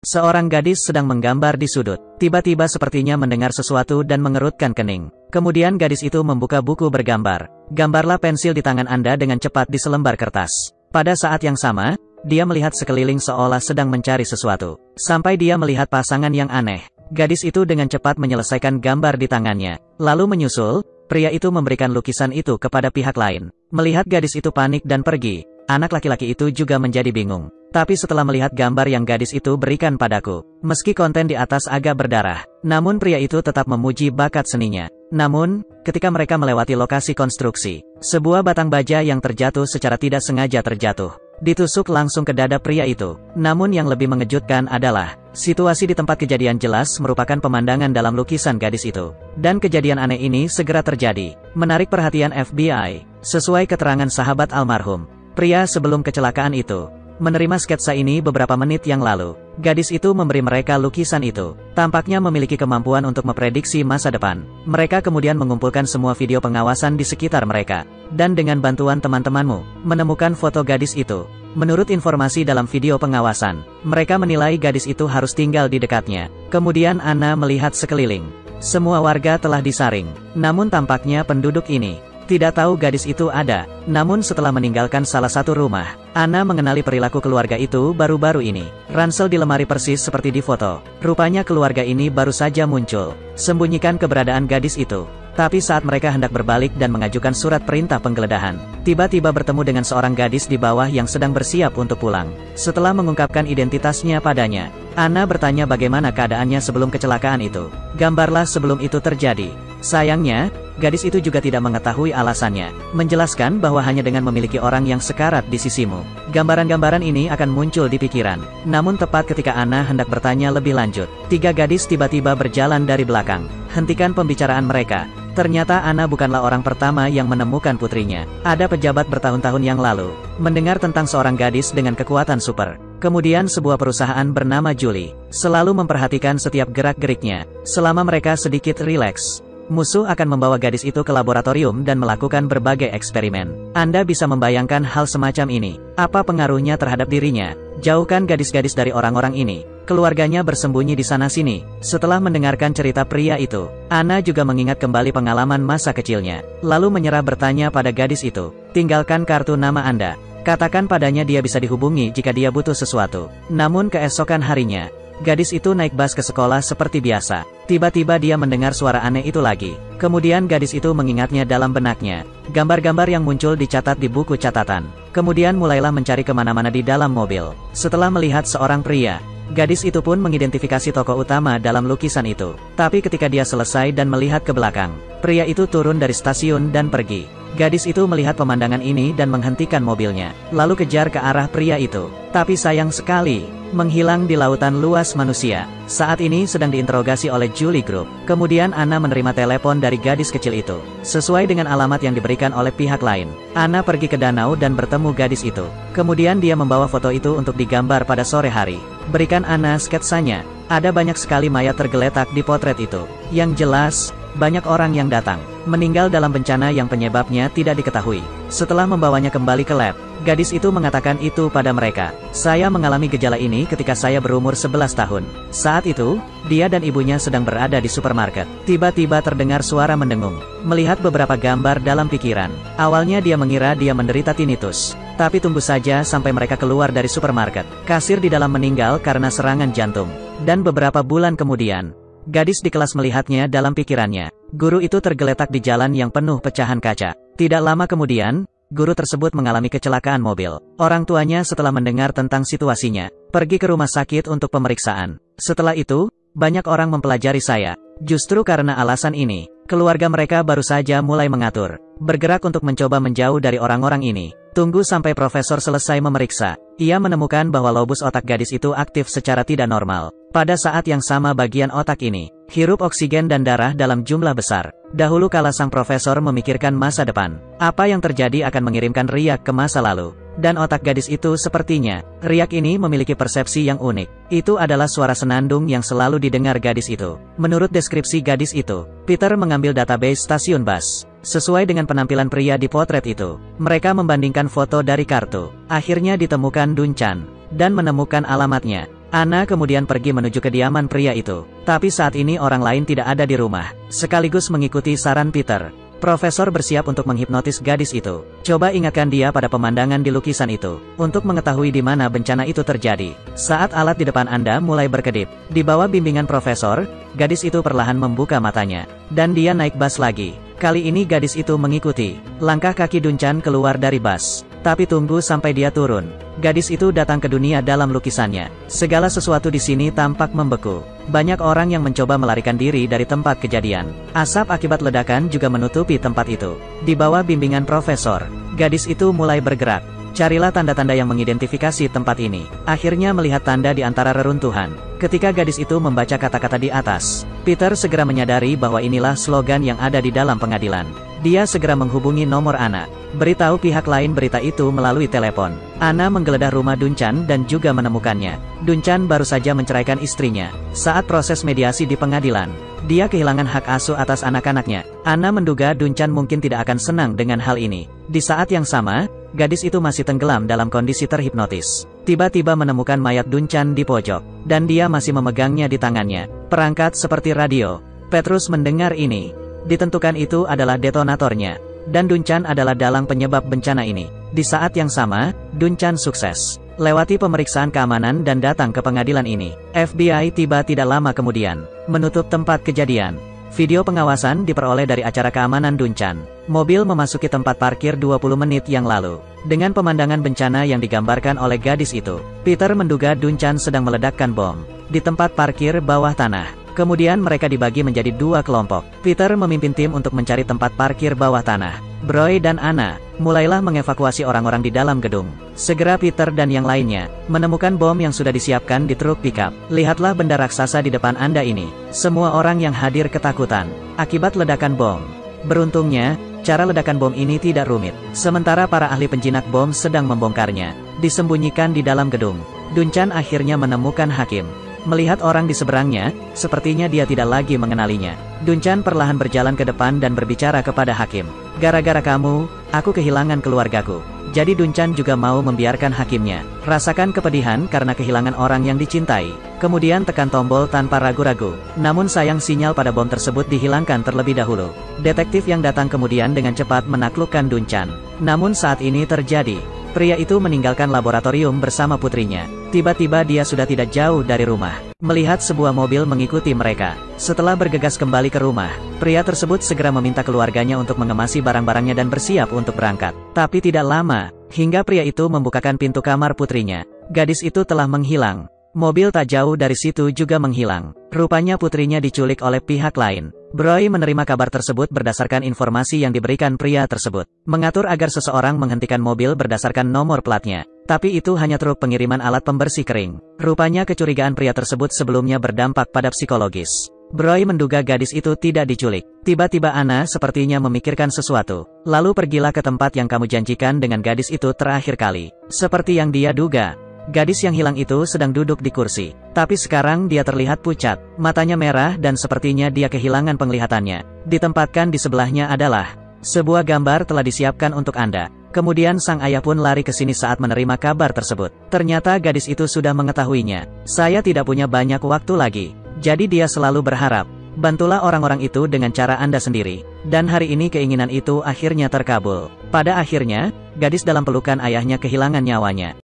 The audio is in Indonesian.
Seorang gadis sedang menggambar di sudut. Tiba-tiba sepertinya mendengar sesuatu dan mengerutkan kening. Kemudian gadis itu membuka buku bergambar. Gambarlah pensil di tangan Anda dengan cepat di selembar kertas. Pada saat yang sama, dia melihat sekeliling seolah sedang mencari sesuatu. Sampai dia melihat pasangan yang aneh. Gadis itu dengan cepat menyelesaikan gambar di tangannya. Lalu menyusul, pria itu memberikan lukisan itu kepada pihak lain. Melihat gadis itu panik dan pergi, anak laki-laki itu juga menjadi bingung. Tapi setelah melihat gambar yang gadis itu berikan padaku, meski konten di atas agak berdarah, namun pria itu tetap memuji bakat seninya. Namun, ketika mereka melewati lokasi konstruksi, sebuah batang baja yang terjatuh secara tidak sengaja terjatuh. Ditusuk langsung ke dada pria itu. Namun yang lebih mengejutkan adalah, situasi di tempat kejadian jelas merupakan pemandangan dalam lukisan gadis itu. Dan kejadian aneh ini segera terjadi, menarik perhatian FBI. Sesuai keterangan sahabat almarhum, pria sebelum kecelakaan itu menerima sketsa ini beberapa menit yang lalu. Gadis itu memberi mereka lukisan itu. Tampaknya memiliki kemampuan untuk memprediksi masa depan. Mereka kemudian mengumpulkan semua video pengawasan di sekitar mereka. Dan dengan bantuan teman-temanmu, menemukan foto gadis itu. Menurut informasi dalam video pengawasan, mereka menilai gadis itu harus tinggal di dekatnya. Kemudian Anna melihat sekeliling. Semua warga telah disaring. Namun tampaknya penduduk ini tidak tahu gadis itu ada. Namun setelah meninggalkan salah satu rumah, Anna mengenali perilaku keluarga itu baru-baru ini. Ransel di lemari persis seperti di foto. Rupanya keluarga ini baru saja muncul. Sembunyikan keberadaan gadis itu. Tapi saat mereka hendak berbalik dan mengajukan surat perintah penggeledahan, tiba-tiba bertemu dengan seorang gadis di bawah yang sedang bersiap untuk pulang. Setelah mengungkapkan identitasnya padanya, Anna bertanya bagaimana keadaannya sebelum kecelakaan itu. Gambarlah sebelum itu terjadi. Sayangnya, gadis itu juga tidak mengetahui alasannya. Menjelaskan bahwa hanya dengan memiliki orang yang sekarat di sisimu, gambaran-gambaran ini akan muncul di pikiran. Namun tepat ketika Anna hendak bertanya lebih lanjut, tiga gadis tiba-tiba berjalan dari belakang. Hentikan pembicaraan mereka. Ternyata Anna bukanlah orang pertama yang menemukan putrinya. Ada pejabat bertahun-tahun yang lalu mendengar tentang seorang gadis dengan kekuatan super. Kemudian sebuah perusahaan bernama Julie selalu memperhatikan setiap gerak-geriknya. Selama mereka sedikit rileks, musuh akan membawa gadis itu ke laboratorium dan melakukan berbagai eksperimen. Anda bisa membayangkan hal semacam ini. Apa pengaruhnya terhadap dirinya? Jauhkan gadis-gadis dari orang-orang ini. Keluarganya bersembunyi di sana-sini. Setelah mendengarkan cerita pria itu, Anna juga mengingat kembali pengalaman masa kecilnya. Lalu menyerah bertanya pada gadis itu, tinggalkan kartu nama Anda. Katakan padanya dia bisa dihubungi jika dia butuh sesuatu. Namun keesokan harinya, gadis itu naik bus ke sekolah seperti biasa. Tiba-tiba dia mendengar suara aneh itu lagi. Kemudian gadis itu mengingatnya dalam benaknya. Gambar-gambar yang muncul dicatat di buku catatan. Kemudian mulailah mencari kemana-mana di dalam mobil. Setelah melihat seorang pria, gadis itu pun mengidentifikasi tokoh utama dalam lukisan itu. Tapi ketika dia selesai dan melihat ke belakang, pria itu turun dari stasiun dan pergi. Gadis itu melihat pemandangan ini dan menghentikan mobilnya, lalu kejar ke arah pria itu. Tapi sayang sekali, menghilang di lautan luas manusia. Saat ini sedang diinterogasi oleh Julie Group. Kemudian Anna menerima telepon dari gadis kecil itu. Sesuai dengan alamat yang diberikan oleh pihak lain, Anna pergi ke danau dan bertemu gadis itu. Kemudian dia membawa foto itu untuk digambar pada sore hari. Berikan Anna sketsanya. Ada banyak sekali mayat tergeletak di potret itu. Yang jelas, banyak orang yang datang meninggal dalam bencana yang penyebabnya tidak diketahui. Setelah membawanya kembali ke lab, gadis itu mengatakan itu pada mereka. Saya mengalami gejala ini ketika saya berumur 11 tahun. Saat itu, dia dan ibunya sedang berada di supermarket. Tiba-tiba terdengar suara mendengung. Melihat beberapa gambar dalam pikiran, awalnya dia mengira dia menderita tinnitus. Tapi tunggu saja sampai mereka keluar dari supermarket. Kasir di dalam meninggal karena serangan jantung. Dan beberapa bulan kemudian, gadis di kelas melihatnya dalam pikirannya. Guru itu tergeletak di jalan yang penuh pecahan kaca. Tidak lama kemudian, guru tersebut mengalami kecelakaan mobil. Orang tuanya setelah mendengar tentang situasinya, pergi ke rumah sakit untuk pemeriksaan. Setelah itu, banyak orang mempelajari saya. Justru karena alasan ini, keluarga mereka baru saja mulai mengatur, bergerak untuk mencoba menjauh dari orang-orang ini. Tunggu sampai profesor selesai memeriksa. Ia menemukan bahwa lobus otak gadis itu aktif secara tidak normal. Pada saat yang sama bagian otak ini hirup oksigen dan darah dalam jumlah besar. Dahulu kala sang profesor memikirkan masa depan. Apa yang terjadi akan mengirimkan riak ke masa lalu. Dan otak gadis itu sepertinya, riak ini memiliki persepsi yang unik. Itu adalah suara senandung yang selalu didengar gadis itu. Menurut deskripsi gadis itu, Peter mengambil database stasiun bus. Sesuai dengan penampilan pria di potret itu, mereka membandingkan foto dari kartu. Akhirnya ditemukan Dunchan, dan menemukan alamatnya. Ana kemudian pergi menuju kediaman pria itu. Tapi saat ini orang lain tidak ada di rumah. Sekaligus mengikuti saran Peter. Profesor bersiap untuk menghipnotis gadis itu. Coba ingatkan dia pada pemandangan di lukisan itu, untuk mengetahui di mana bencana itu terjadi. Saat alat di depan Anda mulai berkedip, di bawah bimbingan Profesor, gadis itu perlahan membuka matanya. Dan dia naik bas lagi. Kali ini gadis itu mengikuti. Langkah kaki Dunchan keluar dari bas. Tapi tunggu sampai dia turun. Gadis itu datang ke dunia dalam lukisannya. Segala sesuatu di sini tampak membeku. Banyak orang yang mencoba melarikan diri dari tempat kejadian. Asap akibat ledakan juga menutupi tempat itu. Di bawah bimbingan Profesor, gadis itu mulai bergerak. Carilah tanda-tanda yang mengidentifikasi tempat ini. Akhirnya melihat tanda di antara reruntuhan. Ketika gadis itu membaca kata-kata di atas, Peter segera menyadari bahwa inilah slogan yang ada di dalam pengadilan. Dia segera menghubungi nomor Ana. Beritahu pihak lain berita itu melalui telepon. Ana menggeledah rumah Dunchan dan juga menemukannya. Dunchan baru saja menceraikan istrinya. Saat proses mediasi di pengadilan, dia kehilangan hak asuh atas anak-anaknya. Ana menduga Dunchan mungkin tidak akan senang dengan hal ini. Di saat yang sama, gadis itu masih tenggelam dalam kondisi terhipnotis. Tiba-tiba menemukan mayat Dunchan di pojok, dan dia masih memegangnya di tangannya. Perangkat seperti radio. Petrus mendengar ini. Ditentukan itu adalah detonatornya. Dan Dunchan adalah dalang penyebab bencana ini. Di saat yang sama, Dunchan sukses lewati pemeriksaan keamanan dan datang ke pengadilan ini. FBI tiba tidak lama kemudian, menutup tempat kejadian. Video pengawasan diperoleh dari acara keamanan Dunchan. Mobil memasuki tempat parkir 20 menit yang lalu. Dengan pemandangan bencana yang digambarkan oleh gadis itu, Peter menduga Dunchan sedang meledakkan bom di tempat parkir bawah tanah. Kemudian mereka dibagi menjadi dua kelompok. Peter memimpin tim untuk mencari tempat parkir bawah tanah. Broy dan Ana mulailah mengevakuasi orang-orang di dalam gedung. Segera Peter dan yang lainnya menemukan bom yang sudah disiapkan di truk pickup. Lihatlah benda raksasa di depan Anda ini. Semua orang yang hadir ketakutan akibat ledakan bom. Beruntungnya, cara ledakan bom ini tidak rumit. Sementara para ahli penjinak bom sedang membongkarnya, disembunyikan di dalam gedung. Dunchan akhirnya menemukan hakim. Melihat orang di seberangnya, sepertinya dia tidak lagi mengenalinya. Dunchan perlahan berjalan ke depan dan berbicara kepada hakim. Gara-gara kamu, aku kehilangan keluargaku. Jadi Dunchan juga mau membiarkan hakimnya rasakan kepedihan karena kehilangan orang yang dicintai. Kemudian tekan tombol tanpa ragu-ragu. Namun sayang sinyal pada bom tersebut dihilangkan terlebih dahulu. Detektif yang datang kemudian dengan cepat menaklukkan Dunchan. Namun saat ini terjadi. Pria itu meninggalkan laboratorium bersama putrinya. Tiba-tiba dia sudah tidak jauh dari rumah. Melihat sebuah mobil mengikuti mereka. Setelah bergegas kembali ke rumah, pria tersebut segera meminta keluarganya untuk mengemasi barang-barangnya dan bersiap untuk berangkat. Tapi tidak lama, hingga pria itu membukakan pintu kamar putrinya. Gadis itu telah menghilang. Mobil tak jauh dari situ juga menghilang. Rupanya putrinya diculik oleh pihak lain. Broy menerima kabar tersebut berdasarkan informasi yang diberikan pria tersebut. Mengatur agar seseorang menghentikan mobil berdasarkan nomor platnya. Tapi itu hanya truk pengiriman alat pembersih kering. Rupanya kecurigaan pria tersebut sebelumnya berdampak pada psikologis. Broy menduga gadis itu tidak diculik. Tiba-tiba Ana sepertinya memikirkan sesuatu. Lalu pergilah ke tempat yang kamu janjikan dengan gadis itu terakhir kali. Seperti yang dia duga. Gadis yang hilang itu sedang duduk di kursi. Tapi sekarang dia terlihat pucat. Matanya merah dan sepertinya dia kehilangan penglihatannya. Ditempatkan di sebelahnya adalah sebuah gambar telah disiapkan untuk Anda. Kemudian sang ayah pun lari ke sini saat menerima kabar tersebut. Ternyata gadis itu sudah mengetahuinya. Saya tidak punya banyak waktu lagi. Jadi dia selalu berharap. Bantulah orang-orang itu dengan cara Anda sendiri. Dan hari ini keinginan itu akhirnya terkabul. Pada akhirnya, gadis dalam pelukan ayahnya kehilangan nyawanya.